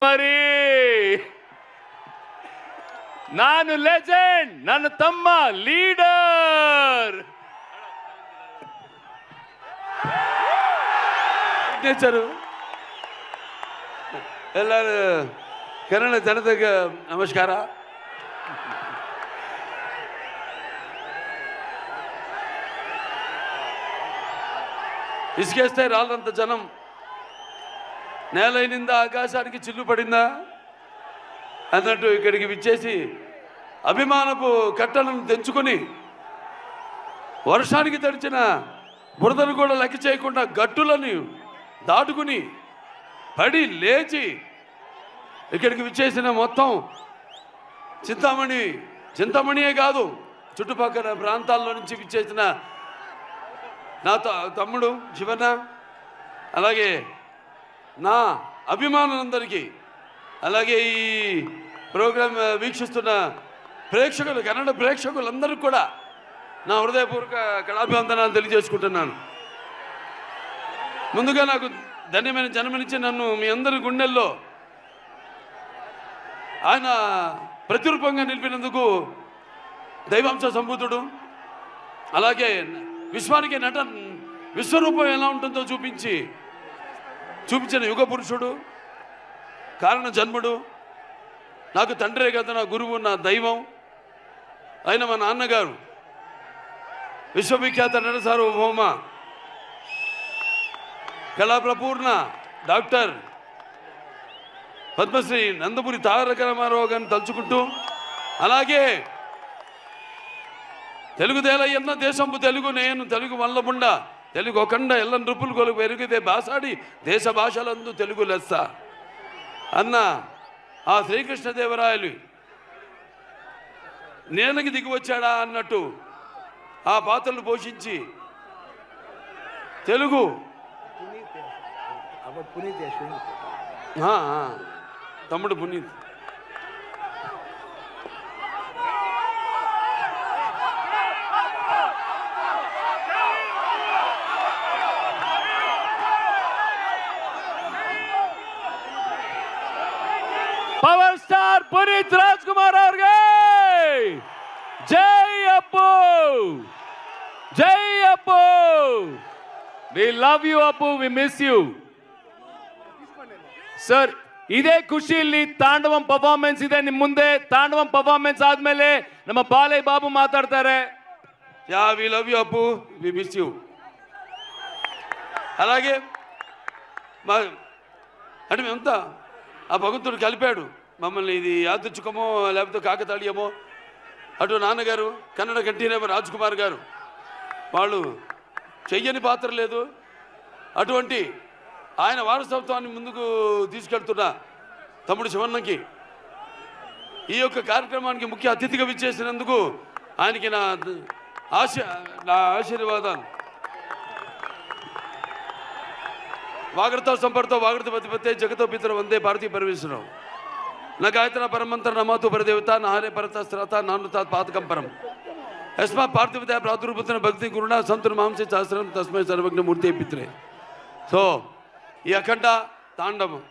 మరి ನಾನು ಲೆಜೆಂಡ್, ನನ್ನ ತಮ್ಮ ಲೀಡರ್. ಸಿಗ್ನೇಚರು ಎಲ್ಲರೂ ಕನ್ನಡ ಜನತೆಗೆ ನಮಸ್ಕಾರ. ఇసుకేస్తే రాళ్ళంత జనం నేలైనిందా ఆకాశానికి చిల్లు పడిందా అన్నట్టు ఇక్కడికి విచ్చేసి అభిమానపు కట్టలను తెంచుకొని వర్షానికి తడిచిన బురదను కూడా లెక్క చేయకుండా గట్టులను దాటుకుని పడి లేచి ఇక్కడికి విచ్చేసిన మొత్తం చింతామణియే కాదు చుట్టుపక్కల ప్రాంతాల్లో నుంచి విచ్చేసిన నా తమ్ముడు శివన్న, అలాగే నా అభిమానులందరికీ, అలాగే ఈ ప్రోగ్రాం వీక్షిస్తున్న ప్రేక్షకులు, కన్నడ ప్రేక్షకులందరికీ కూడా నా హృదయపూర్వక కళాభివందనాలు తెలియజేసుకుంటున్నాను. ముందుగా నాకు ధన్యమైన జన్మనిచ్చి నన్ను మీ అందరి గుండెల్లో ఆయన ప్రతిరూపంగా నిలిపినందుకు దైవాంశ సంభూతుడు, అలాగే విశ్వానికి విశ్వరూపం ఎలా ఉంటుందో చూపించిన యుగ పురుషుడు, కారణ జన్ముడు, నాకు తండ్రే కదా నా గురువు, నా దైవం అయిన మా నాన్నగారు విశ్వవిఖ్యాత నట సార్వభౌమ కళాప్రపూర్ణ డాక్టర్ పద్మశ్రీ నందమూరి తారక రామారావు గారిని తలుచుకుంటూ, అలాగే తెలుగుదేలయ్యన్న దేశంపు తెలుగు నేను తెలుగు వల్లబుండ తెలుగు ఒకండ ఎల్ల నృపులు కొలుగు పెరిగితే బాసాడి దేశ భాషలందు తెలుగు లెస్స అన్న ఆ శ్రీకృష్ణదేవరాయలు నేలకి దిగి వచ్చాడా అన్నట్టు ఆ పాత్రలు పోషించి తెలుగు తమ్ముడు పునీత్ ಪವರ್ ಸ್ಟಾರ್ ಪುನೀತ್ ರಾಜ್ಕುಮಾರ್ ಅವ್ರಿಗೆ ಜೈ ಅಪ್ಪು, ಜೈ Appu. We love you Appu, we miss you sir. ಇದೇ ಖುಷಿಯಲ್ಲಿ ತಾಂಡವಂ ಪರ್ಫಾರ್ಮೆನ್ಸ್ ಇದೆ ನಿಮ್ಮ ಮುಂದೆ. ತಾಂಡವಂ ಪರ್ಫಾರ್ಮೆನ್ಸ್ ಆದ್ಮೇಲೆ ನಮ್ಮ ಬಾಲಯ್ಯ ಬಾಬು ಮಾತಾಡ್ತಾರೆ. యా వి లవ్ యూ అప్పు, వి మిస్ యూ. అలాగే అంటే మేమంతా ఆ భగవంతుడు కలిపాడు మమ్మల్ని. ఇది యాదృచ్ఛికమో లేకపోతే కాకతాళీయమో, అటు నాన్నగారు కన్నడ కంఠీరవ రాజ్ కుమార్ గారు వాళ్ళు చెయ్యని పాత్ర లేదు. అటువంటి ఆయన వారసత్వాన్ని ముందుకు తీసుకెళ్తున్న తమ్ముడు శివన్నకి ఈ యొక్క కార్యక్రమానికి ముఖ్య అతిథిగా విచ్చేసినందుకు ఆయనకి నా ఆశీర్వాదాలు. వాగడతో సంపర్తో వాగడత పతిపతే జగతో పితర వందే భారతీయ పరమేశ్వరం నా గాయత్ర పరమంతర నమాతు పరదేవత నాహరే పరత శ్రత నానుతా పాతకం పరం యస్మా పార్థివత ప్రాదుర్భూతన భక్తి గురుణ సంతున మాంసే శాస్త్రం తస్మై సర్వజ్ఞ మూర్తి పిత్రే. సో ఈ అఖండ తాండవం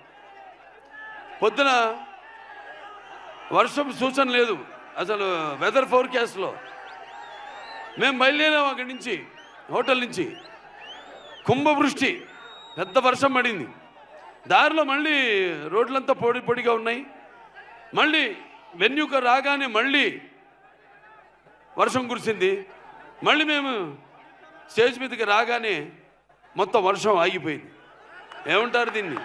పొద్దున వర్షం సూచన లేదు, అసలు వెదర్ ఫోర్కాస్ట్లో మేము బయలుదేరాం. అక్కడి నుంచి హోటల్ నుంచి కుంభవృష్టి, పెద్ద వర్షం పడింది. దారిలో మళ్ళీ రోడ్లంతా పొడిగా ఉన్నాయి. మళ్ళీ వెన్యూక రాగానే మళ్ళీ వర్షం కురిసింది. మళ్ళీ మేము స్టేజ్ మీదకి రాగానే మొత్తం వర్షం ఆగిపోయింది. ఏమంటారు దీన్ని?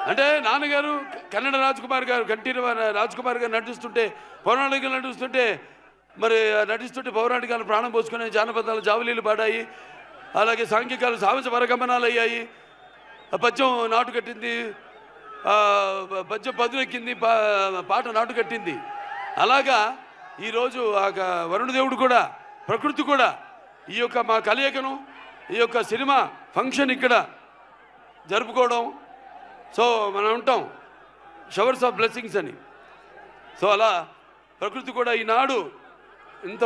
అంటే నాన్నగారు కన్నడ రాజ్కుమార్ గారు, కంఠీరవ రాజ్కుమార్ గారు నటిస్తుంటే, పౌరాణికలు నటిస్తుంటే, మరి నటిస్తుంటే పౌరాణికాలు ప్రాణం పోసుకునే జానపదాలు జావలీలు పాడాయి. అలాగే సాంఘికాలు సాహస పరగమనాలు అయ్యాయి. పద్యం నాటు కట్టింది, పద్యం పదునెక్కింది, పాట నాటు కట్టింది. అలాగా ఈరోజు ఆ వరుణదేవుడు కూడా, ప్రకృతి కూడా ఈ యొక్క మా కలయికను, ఈ యొక్క సినిమా ఫంక్షన్ ఇక్కడ జరుపుకోవడం. సో మనం ఉంటాం షవర్స్ ఆఫ్ బ్లెస్సింగ్స్ అని. సో అలా ప్రకృతి కూడా ఈనాడు ఇంత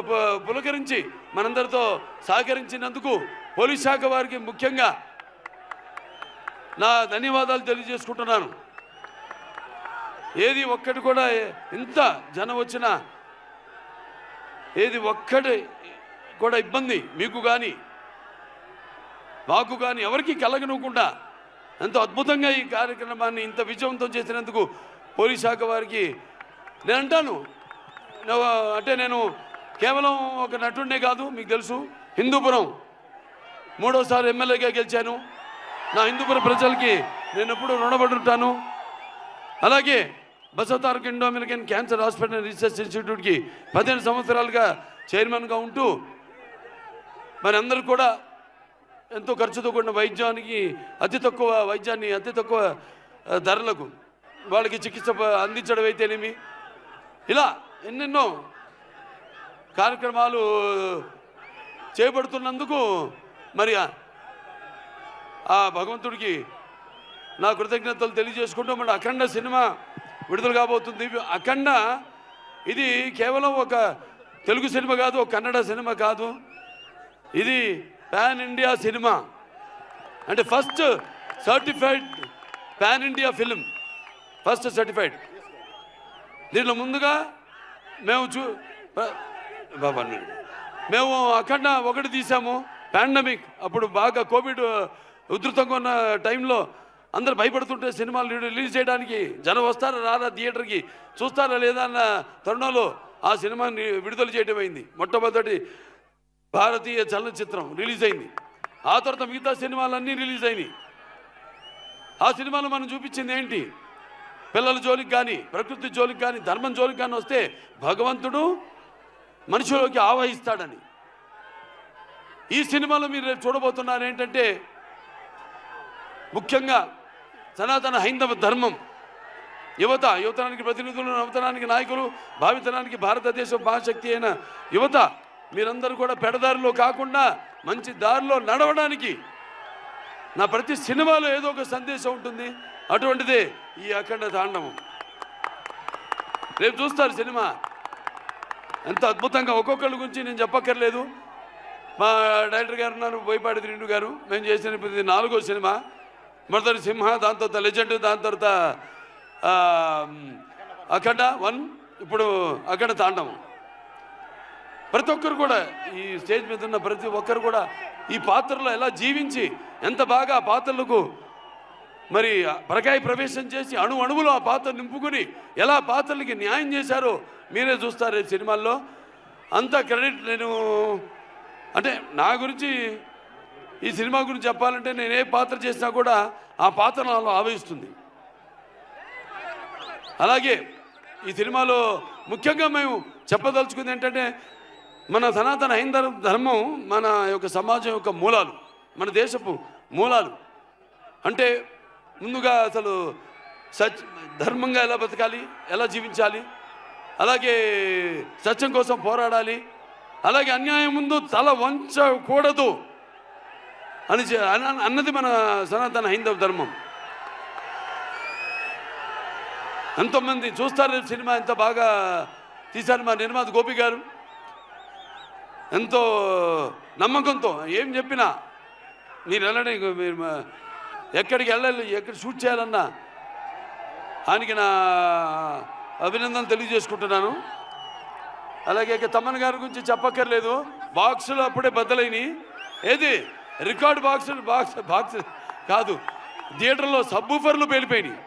పులకరించి మనందరితో సహకరించినందుకు పోలీస్ శాఖ వారికి ముఖ్యంగా నా ధన్యవాదాలు తెలియజేసుకుంటున్నాను. ఏది ఒక్కటి కూడా ఎంత జనం వచ్చినా ఏది ఒక్కటి కూడా ఇబ్బంది మీకు కానీ మాకు కానీ ఎవరికి కలగనివ్వకుండా ఎంతో అద్భుతంగా ఈ కార్యక్రమాన్ని ఇంత విజయవంతం చేసినందుకు పోలీస్ శాఖ వారికి నేను అంటాను. అంటే నేను కేవలం ఒక నటుడినే కాదు, మీకు తెలుసు హిందూపురం 3వ సారి ఎమ్మెల్యేగా గెలిచాను. నా హిందూపురం ప్రజలకి నేను ఎప్పుడూ రుణపడి ఉంటాను. అలాగే Basavataraka Indo American cancer hospital research ఇన్స్టిట్యూట్కి 15 సంవత్సరాలుగా చైర్మన్గా ఉంటూ మరి అందరూ కూడా ఎంతో ఖర్చుతో కూడిన వైద్యానికి అతి తక్కువ వైద్యాన్ని అతి తక్కువ ధరలకు వాళ్ళకి చికిత్స అందించడం అయితేనేమి, ఇలా ఎన్నెన్నో కార్యక్రమాలు చేపడుతున్నందుకు మరి ఆ భగవంతుడికి నా కృతజ్ఞతలు తెలియజేసుకుంటూ మన అఖండ సినిమా విడుదల కాబోతుంది. అఖండ ఇది కేవలం ఒక తెలుగు సినిమా కాదు, ఒక కన్నడ సినిమా కాదు, ఇది పాన్ ఇండియా సినిమా. అంటే first certified pan India film, first certified. దీంట్లో ముందుగా మేము అఖండ 1 తీసాము. పాండమిక్ అప్పుడు బాగా కోవిడ్ ఉధృతంగా ఉన్న టైంలో అందరు భయపడుతుంటే సినిమాలు రిలీజ్ చేయడానికి జనం వస్తారా రారా థియేటర్కి చూస్తారా లేదా అన్న తరుణంలో ఆ సినిమాని విడుదల చేయడం అయింది. మొట్టమొదటి భారతీయ చలనచిత్రం రిలీజ్ అయింది. ఆ తర్వాత మిగతా సినిమాలన్నీ రిలీజ్ అయినాయి. ఆ సినిమాలో మనం చూపించింది ఏంటి? పిల్లల జోలికి కానీ ప్రకృతి జోలికి కానీ ధర్మం జోలికి కానీ వస్తే భగవంతుడు మనిషిలోకి ఆవహిస్తాడని. ఈ సినిమాలో మీరు చూడబోతున్నారు ఏంటంటే ముఖ్యంగా సనాతన హైందవ ధర్మం, యువతరానికి ప్రతినిధులు, నవతరానికి నాయకులు, భావితరానికి భారతదేశ మహాశక్తి అయిన యువత మీరందరూ కూడా పెడదారిలో కాకుండా మంచి దారిలో నడవడానికి నా ప్రతి సినిమాలో ఏదో ఒక సందేశం ఉంటుంది. అటువంటిదే ఈ అఖండ తాండవం. రేపు చూస్తారు సినిమా ఎంత అద్భుతంగా. ఒక్కొక్కరి గురించి నేను చెప్పక్కర్లేదు. మా డైరెక్టర్ గారు ఉన్నారు, బోయపాటి శ్రీను గారు. మేము చేసిన ఇది 4వ సినిమా. మొదటి సింహ, దాని తర్వాత లెజెండ్, దాని తర్వాత అఖండ 1, ఇప్పుడు అఖండ తాండవం. ప్రతి ఒక్కరు కూడా ఈ స్టేజ్ మీద ఉన్న ప్రతి ఒక్కరు కూడా ఈ పాత్రలో ఎలా జీవించి ఎంత బాగా ఆ పాత్రలకు మరి పరకాయ ప్రవేశం చేసి అణువులో ఆ పాత్ర నింపుకొని ఎలా పాత్రలకి న్యాయం చేశారో మీరే చూస్తారు ఈ సినిమాల్లో. అంత క్రెడిట్ నేను అంటే నా గురించి ఈ సినిమా గురించి చెప్పాలంటే నేను ఏ పాత్ర చేసినా కూడా ఆ పాత్ర నాలో ఆవహిస్తుంది. అలాగే ఈ సినిమాలో ముఖ్యంగా మేము చెప్పదలుచుకుంది ఏంటంటే మన సనాతన హైందవ ధర్మం మన యొక్క సమాజం యొక్క మూలాలు, మన దేశపు మూలాలు. అంటే ముందుగా అసలు ధర్మంగా ఎలా బతకాలి, ఎలా జీవించాలి, అలాగే సత్యం కోసం పోరాడాలి, అలాగే అన్యాయం ముందు తల వంచకూడదు అన్నది మన సనాతన హైందవ ధర్మం. ఎంతోమంది చూస్తారు సినిమా, ఎంత బాగా తీశారు మా నిర్మాత గోపి గారు. ఎంతో నమ్మకంతో ఏం చెప్పినా మీరు వెళ్ళండి, మీరు ఎక్కడికి వెళ్ళాలి, ఎక్కడ షూట్ చేయాలన్నా ఆయనకి నా అభినందనలు తెలియజేసుకుంటున్నాను. అలాగే తమ్మన్ గారి గురించి చెప్పక్కర్లేదు. బాక్సులు అప్పుడే బద్దలైనవి. ఏది రికార్డ్ బాక్స్ కాదు, థియేటర్లో సబ్బూఫర్లు పేలిపోయినాయి.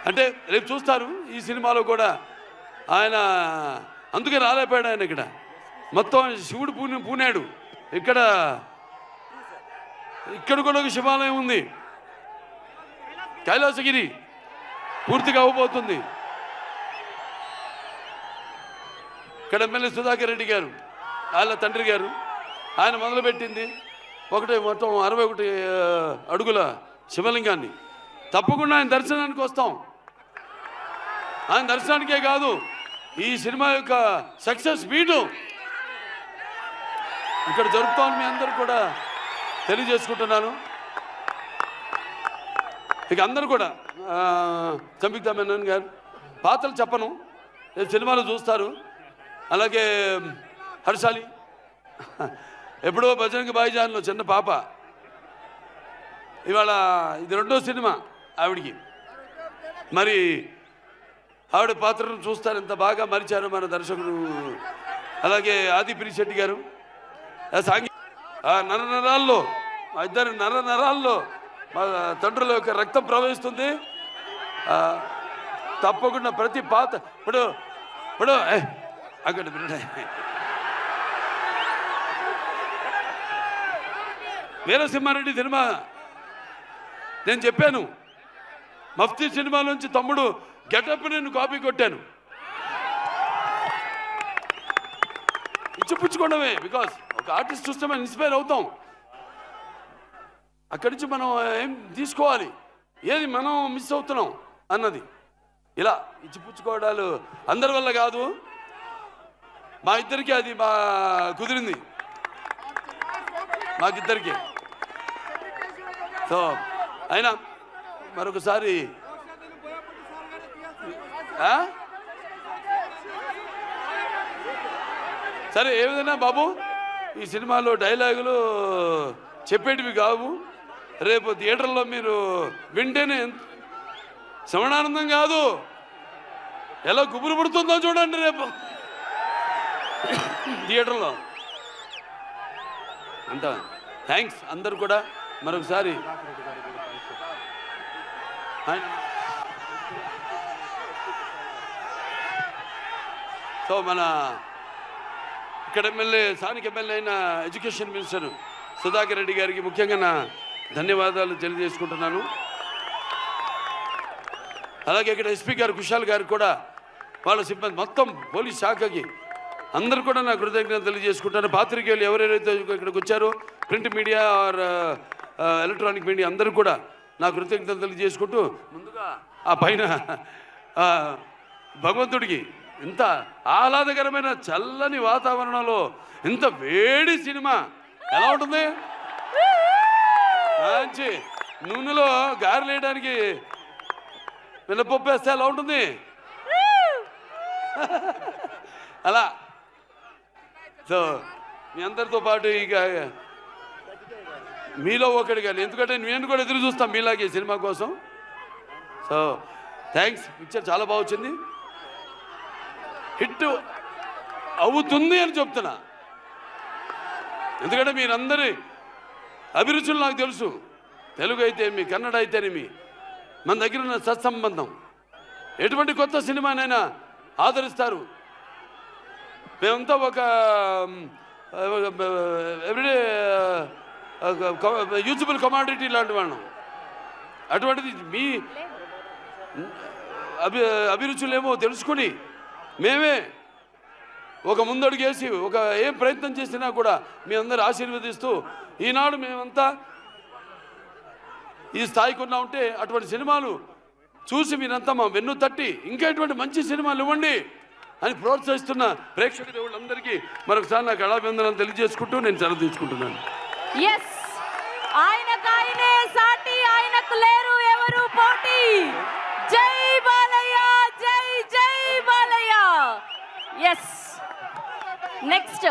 అంటే రేపు చూస్తారు ఈ సినిమాలో కూడా ఆయన అందుకే రాలేపోయాడు. ఆయన ఇక్కడ మొత్తం శివుడు పూనాడు. ఇక్కడ కూడా ఒక శివాలయం ఉంది, కైలాసగిరి పూర్తిగా అవ్వబోతుంది. ఇక్కడ ఎమ్మెల్యే సుధాకర్ రెడ్డి గారు, వాళ్ళ తండ్రి గారు, ఆయన మొదలుపెట్టింది మొత్తం 61 అడుగుల శివలింగాన్ని. తప్పకుండా ఆయన దర్శనానికి వస్తాం. ఆయన దర్శనానికే కాదు, ఈ సినిమా యొక్క సక్సెస్ మీటు ఇక్కడ జరుపుతామని మీ అందరూ కూడా తెలియజేసుకుంటున్నాను. ఇక అందరూ కూడా సంయుక్త మేనన్ గారు పాత్రలు చెప్పను, సినిమాలో చూస్తారు. అలాగే హర్షాలి, ఎప్పుడో బజరంగ భాయిజాన్లో చిన్న పాప, ఇవాళ ఇది 2వ సినిమా ఆవిడికి. మరి ఆవిడ పాత్రను చూస్తారు ఎంత బాగా మరిచారు మన దర్శకుడు. అలాగే ఆది పినిశెట్టి గారు నరనరాల్లో, మా ఇద్దరు నరనరాల్లో మా తండ్రుల యొక్క రక్తం ప్రవహిస్తుంది. తప్పకుండా ప్రతి పాత్ర ఇప్పుడు అక్కడ వీరసింహారెడ్డి సినిమా నేను చెప్పాను, మఫ్తీ సినిమా నుంచి తమ్ముడు గెటప్ నేను కాపీ కొట్టాను. ఇచ్చిపుచ్చుకోవడమే, బికాస్ ఒక ఆర్టిస్ట్ చూస్తే మనం ఇన్స్పైర్ అవుతాం. అక్కడి నుంచి మనం ఏం తీసుకోవాలి, ఏది మనం మిస్ అవుతున్నాం అన్నది. ఇలా ఇచ్చిపుచ్చుకోవడాలు అందరి వల్ల కాదు, మా ఇద్దరికి అది కుదిరింది, మాకిద్దరికి. సో అయినా మరొకసారి సరే, ఏ విధంగా బాబు ఈ సినిమాలో డైలాగులు చెప్పేటివి కావు. రేపు థియేటర్లో మీరు వింటేనే శ్రవణానందం కాదు, ఎలా గుబురు పుడుతుందో చూడండి రేపు థియేటర్లో. అంత థ్యాంక్స్ అందరు కూడా మరొకసారి. సో మన ఇక్కడ ఎమ్మెల్యే, స్థానిక ఎమ్మెల్యే అయిన ఎడ్యుకేషన్ మినిస్టర్ సుధాకర్ రెడ్డి గారికి ముఖ్యంగా నా ధన్యవాదాలు తెలియజేసుకుంటున్నాను. అలాగే ఇక్కడ ఎస్పీ గారు కుశాల్ గారికి కూడా, వాళ్ళ సిబ్బంది మొత్తం పోలీస్ శాఖకి అందరూ కూడా నా కృతజ్ఞతలు తెలియజేసుకుంటాను. పాత్రికేయులు ఎవరెవరైతే ఇక్కడికి వచ్చారో, print media are electronic media అందరూ కూడా నా కృతజ్ఞతలు తెలియజేసుకుంటూ, ముందుగా ఆ పైన భగవంతుడికి ఇంత ఆహ్లాదకరమైన చల్లని వాతావరణంలో ఇంత వేడి సినిమా ఎలా ఉంటుంది? మంచి నూనెలో గారెలు వేయడానికి మినపప్పు వేస్తే ఎలా ఉంటుంది? అలా. సో మీ అందరితో పాటు ఇక మీలో ఒకటి కానీ, ఎందుకంటే నేను కూడా ఎదురు చూస్తాను మీలాగే సినిమా కోసం. సో థ్యాంక్స్, పిక్చర్ చాలా బాగా వచ్చింది, హిట్ అవుతుంది అని చెప్తున్నా. ఎందుకంటే మీరందరి అభిరుచులు నాకు తెలుసు. తెలుగు అయితేనేమి, కన్నడ అయితేనేమి, మన దగ్గర ఉన్న సత్సంబంధం. ఎటువంటి కొత్త సినిమానైనా ఆదరిస్తారు. మేమంతా ఒక ఎవ్రీడే యూజబుల్ కమాడిటీ లాంటి వాళ్ళం. అటువంటిది మీ అభిరుచులేమో తెలుసుకుని మేమే ఒక ముందడుగేసి ఒక ఏం ప్రయత్నం చేసినా కూడా మీ అందరూ ఆశీర్వదిస్తూ ఈనాడు మేమంతా ఈ స్థాయికి ఉన్నా ఉంటే అటువంటి సినిమాలు చూసి మీరంతా మా వెన్ను తట్టి ఇంకా ఇటువంటి మంచి సినిమాలు ఇవ్వండి అని ప్రోత్సహిస్తున్న ప్రేక్షక దేవుళ్ళందరికీ మరొకసారి నా కళాభివందనాలు తెలియజేసుకుంటూ నేను సెలవు తీసుకుంటున్నాను. ఆయనకాయనే సాటి, ఆయనకు లేరు ఎవరు పోటీ. జై బాలయ్య, జై జై బాలయ్య. నెక్స్ట్